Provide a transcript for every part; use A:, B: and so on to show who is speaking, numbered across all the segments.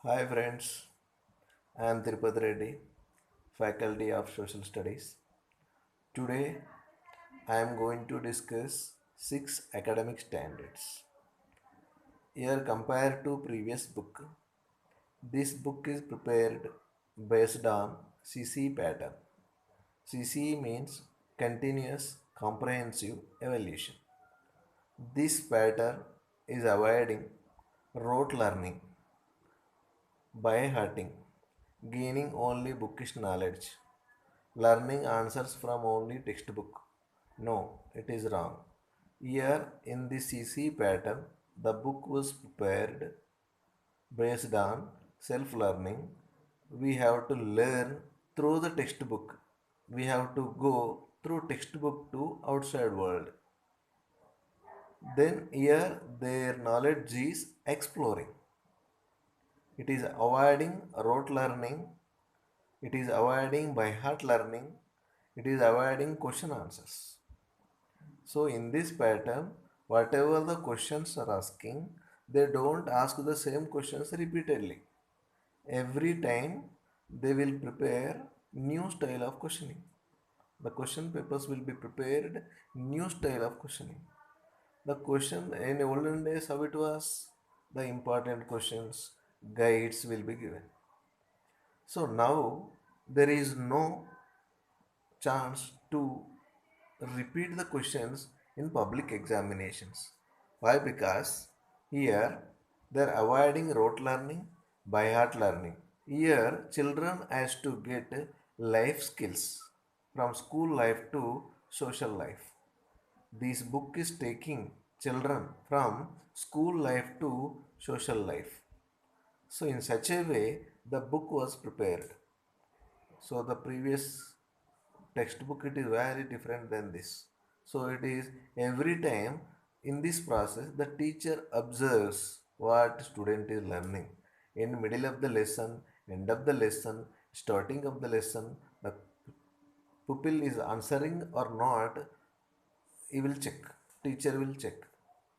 A: Hi friends, I am Tirupati Reddy, Faculty of Social Studies. Today I am going to discuss 6 academic standards. Here compared to previous book, this book is prepared based on CC pattern. CC means continuous comprehensive evaluation. This pattern is avoiding rote learning by hurting, gaining only bookish knowledge, learning answers from only textbook. No, it is wrong. Here in the CC pattern, the book was prepared based on self learning. We have to learn through the textbook. We have to go through textbook to outside world. Then here their knowledge is exploring. It is avoiding rote learning. It is avoiding by heart learning. It is avoiding question answers. So in this pattern, whatever the questions are asking, they don't ask the same questions repeatedly. Every time they will prepare new style of questioning. The question papers will be prepared new style of questioning. The question in olden days how it was, the important questions, guides will be given. So now there is no chance to repeat the questions in public examinations. Why? Because here they are avoiding rote learning, by heart learning. Here children has to get life skills from school life to social life. This book is taking children from school life to social life. So in such a way the book was prepared. So the previous textbook it is very different than this. So it is every time in this process the teacher observes what student is learning. In middle of the lesson, end of the lesson, starting of the lesson, the pupil is answering or not, he will check. Teacher will check.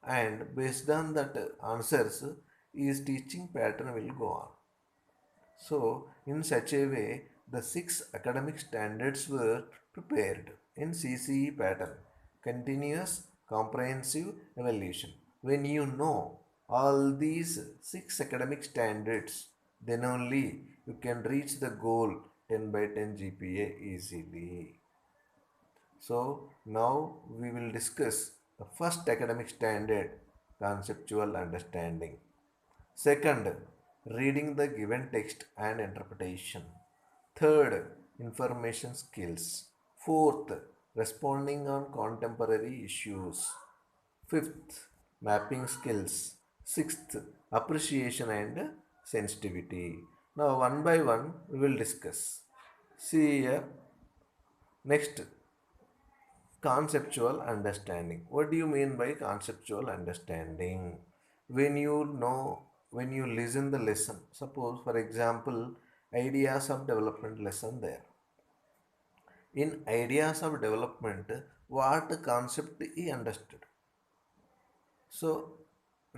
A: And based on that answers, his teaching pattern will go on. So, in such a way, the 6 academic standards were prepared in CCE pattern, continuous comprehensive evaluation. When you know all these 6 academic standards, then only you can reach the goal 10 by 10 GPA easily. So, now we will discuss the first academic standard, conceptual understanding. Second, reading the given text and interpretation. Third, information skills. Fourth, responding on contemporary issues. Fifth, mapping skills. Sixth, appreciation and sensitivity. Now, one by one, we will discuss. See here. Next, conceptual understanding. What do you mean by conceptual understanding? When you know, when you listen the lesson, suppose for example, ideas of development lesson there. In ideas of development, what concept he understood? So,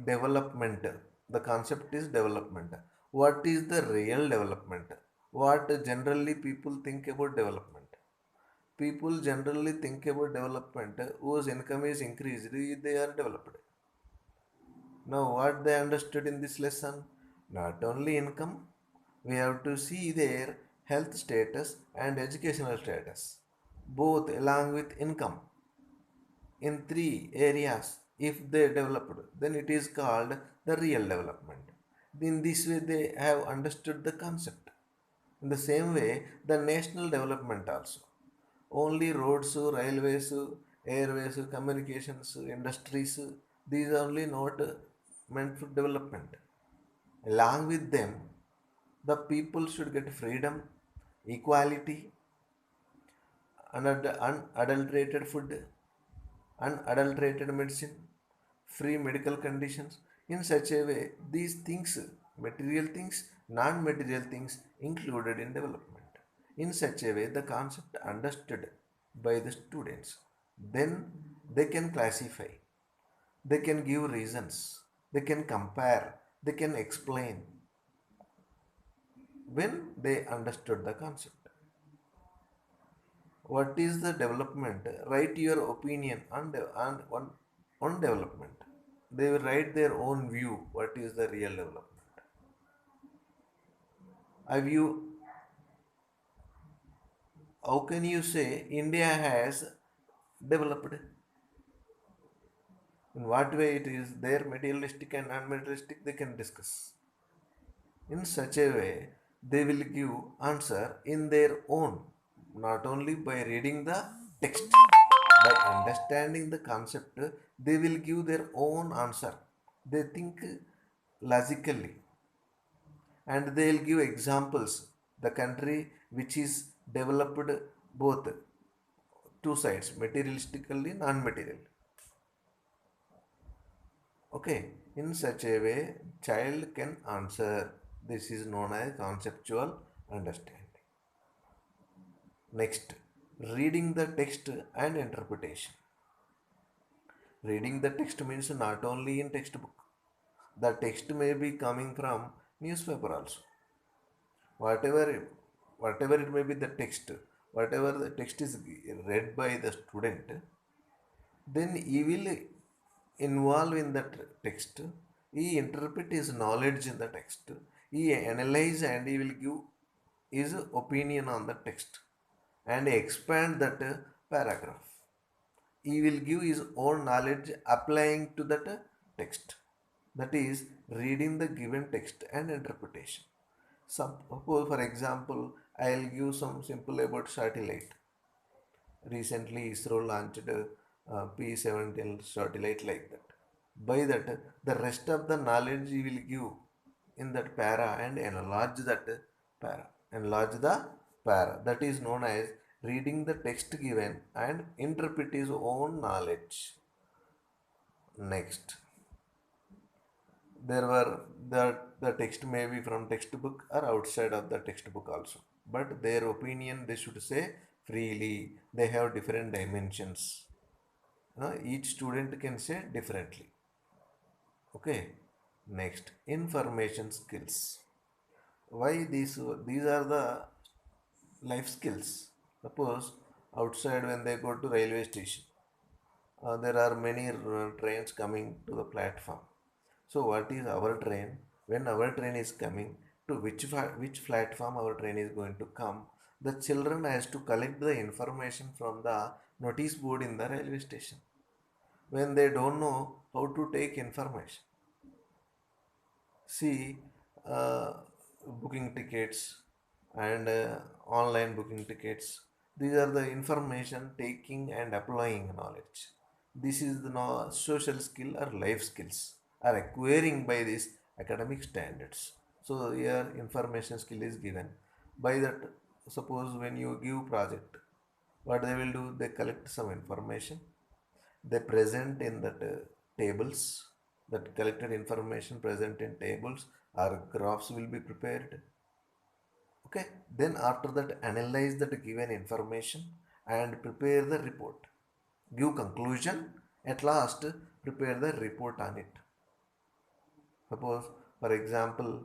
A: development, the concept is development. What is the real development? What generally people think about development? People generally think about development whose income is increased, they are developed. Now, what they understood in this lesson? Not only income, we have to see their health status and educational status, both along with income. In 3 areas, if they developed, then it is called the real development. In this way, they have understood the concept. In the same way, the national development also. Only roads, railways, airways, communications, industries, these are only not meant for development. Along with them, the people should get freedom, equality, unadulterated food, unadulterated medicine, free medical conditions. In such a way, these things, material things, non material things, included in development. In such a way, the concept understood by the students. Then they can classify, they can give reasons, they can compare, they can explain. when they understood the concept. What is the development? Write your opinion on development. They will write their own view. What is the real development? Have you? How can you say India has developed? In what way it is there, materialistic and non-materialistic? They can discuss. In such a way, they will give answer in their own, not only by reading the text. By understanding the concept, they will give their own answer. They think logically and they will give examples. The country which is developed both two sides, materialistically, non-material. Okay, in such a way, child can answer. This is known as conceptual understanding. Next, reading the text and interpretation. Reading the text means not only in textbook. The text may be coming from newspaper also. Whatever, whatever it may be the text, whatever the text is read by the student, then he will involve in that text. He interpret his knowledge in the text. He analyze and he will give his opinion on the text and expand that paragraph. He will give his own knowledge applying to that text. That is reading the given text and interpretation. Suppose, for example, I'll give some simple about satellite. Recently, ISRO launched a P-17 satellite like that. By that, the rest of the knowledge you will give in that para and enlarge that para. Enlarge the para. That is known as reading the text given and interpret his own knowledge. Next, there were the text may be from textbook or outside of the textbook also, but their opinion they should say freely. They have different dimensions. Each student can say differently. Okay. Next, information skills. Why these are the life skills? Suppose outside when they go to railway station, there are many trains coming to the platform. So what is our train? When our train is coming, to which platform our train is going to come, the children has to collect the information from the notice board in the railway station. When they don't know how to take information, see, uh, booking tickets and online booking tickets. These are the information taking and applying knowledge. This is the social skill or life skills are acquiring by these academic standards. So here information skill is given. By that, suppose when you give project, what they will do? They collect some information. They present in that tables, that collected information present in tables or graphs will be prepared. Okay, then after that analyze that given information and prepare the report, give conclusion, at last prepare the report on it. Suppose for example,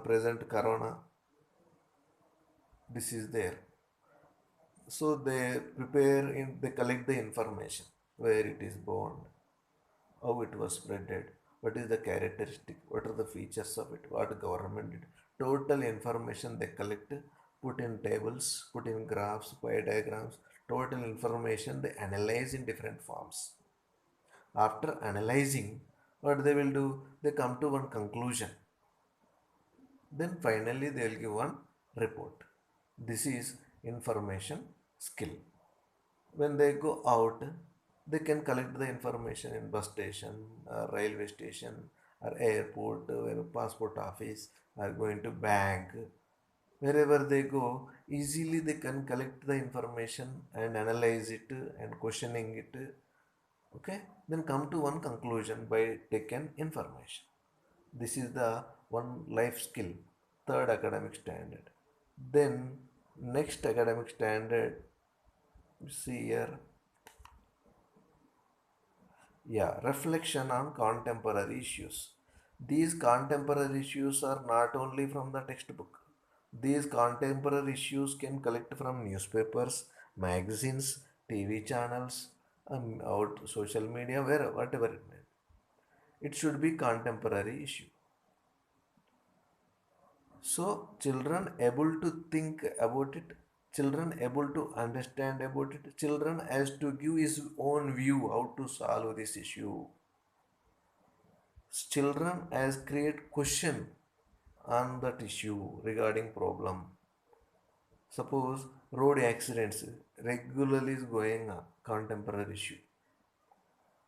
A: present corona, this is there. So they prepare they collect the information, where it is born, how it was spreaded, what is the characteristic, what are the features of it, what government did. Total information they collect, put in tables, put in graphs, pie diagrams, total information they analyze in different forms. After analyzing, what they will do? They come to one conclusion. Then finally they will give one report. This is information skill. When they go out, they can collect the information in bus station, railway station, or airport, or passport office, or going to bank. Wherever they go, easily they can collect the information and analyze it and questioning it. Okay, then come to one conclusion by taken information. This is the one life skill, third academic standard. Then next academic standard, see here, yeah, reflection on contemporary issues. These contemporary issues are not only from the textbook, These contemporary issues can collect from newspapers, magazines, TV channels, out social media, where whatever it may be. It should be contemporary issue. So children able to think about it, children able to understand about it, children has to give his own view how to solve this issue. Children has create question on that issue regarding problem. Suppose road accidents regularly is going on, contemporary issue.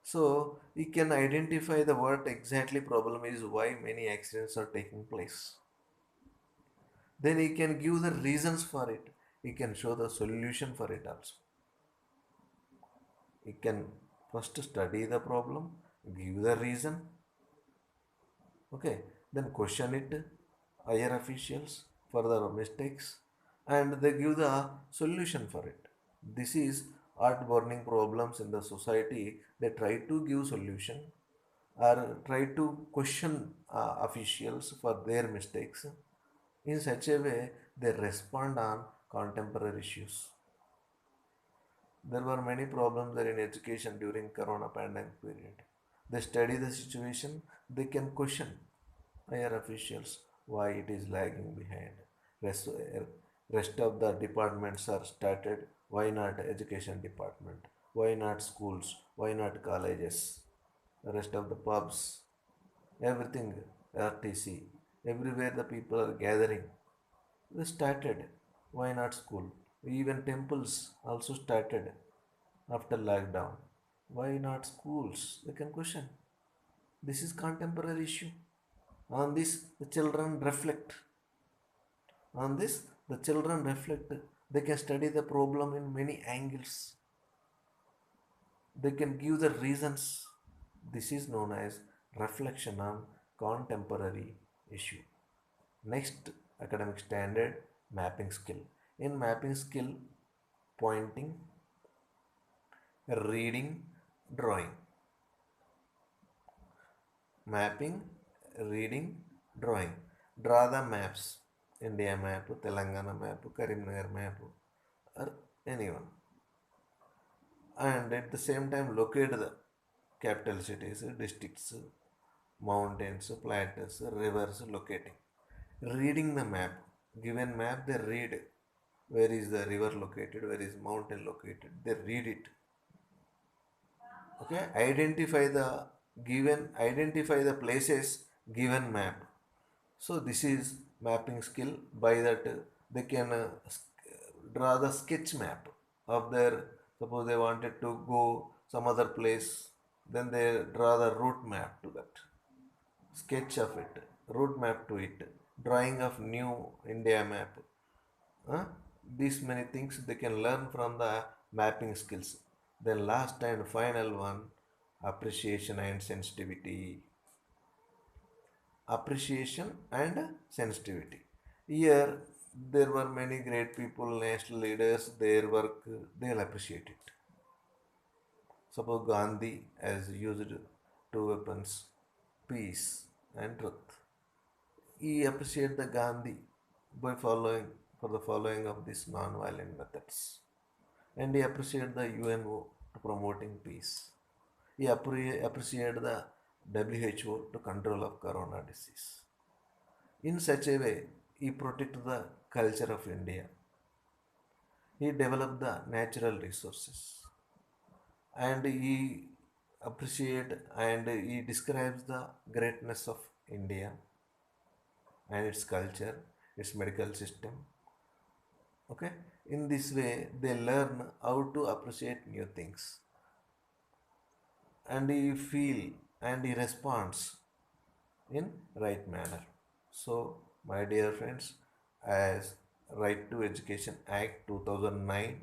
A: So he can identify the what exactly problem is, why many accidents are taking place. Then he can give the reasons for it. He can show the solution for it also. He can first study the problem, give the reason, okay, then question it, higher officials for the mistakes, and they give the solution for it. This is art burning problems in the society. They try to give solution or try to question officials for their mistakes. In such a way, they respond on contemporary issues. There were many problems there in education during Corona pandemic period. They study the situation, they can question higher officials why it is lagging behind. Rest, rest of the departments are started. Why not education department? Why not schools? Why not colleges? The rest of the pubs, everything, RTC, everywhere the people are gathering. They started. Why not school? Even temples also started after lockdown. Why not schools? They can question. This is contemporary issue. On this, the children reflect. On this, the children reflect. They can study the problem in many angles. They can give the reasons. This is known as reflection on contemporary issue. Next academic standard, mapping skill. In mapping skill, pointing, reading, drawing. Mapping, reading, drawing. Draw the maps. India map, Telangana map, Karimnagar map, or anyone. And at the same time locate the capital cities, districts, mountains, plateaus, rivers, locating. Reading the map. Given map, they read where is the river located, where is mountain located. They read it. Okay, identify the places given map. So this is mapping skill. By that they can draw the sketch map of their, suppose they wanted to go some other place, then they draw the route map to that, sketch of it, route map to it, drawing of new India map. Huh? These many things they can learn from the mapping skills. Then last and final one, appreciation and sensitivity. Appreciation and sensitivity. Here there were many great people, national leaders, their work they'll appreciate it. Suppose Gandhi has used two weapons, peace and truth. He appreciated the Gandhi by following for the following of these non-violent methods, and he appreciated the UNO to promoting peace. He appreciated the WHO to control of corona disease. In such a way, he protected the culture of India. He developed the natural resources, and he appreciate and he describes the greatness of India and its culture, its medical system. Okay, in this way they learn how to appreciate new things, and he feel and he responds in right manner. So, my dear friends, as Right to Education Act 2009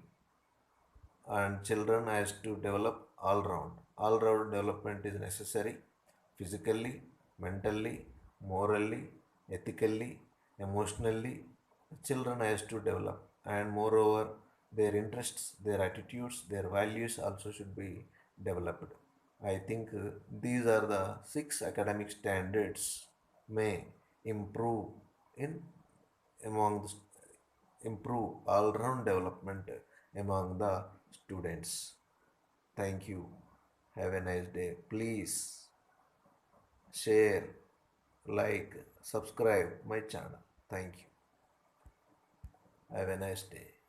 A: and children has to develop all round. All round development is necessary physically, mentally, morally, ethically, emotionally. Children has to develop, and moreover, their interests, their attitudes, their values also should be developed. I think these are the 6 academic standards may improve in among improve all-round development among the students. Thank you. Have a nice day. Please share, like, subscribe my channel. Thank you. Have a nice day.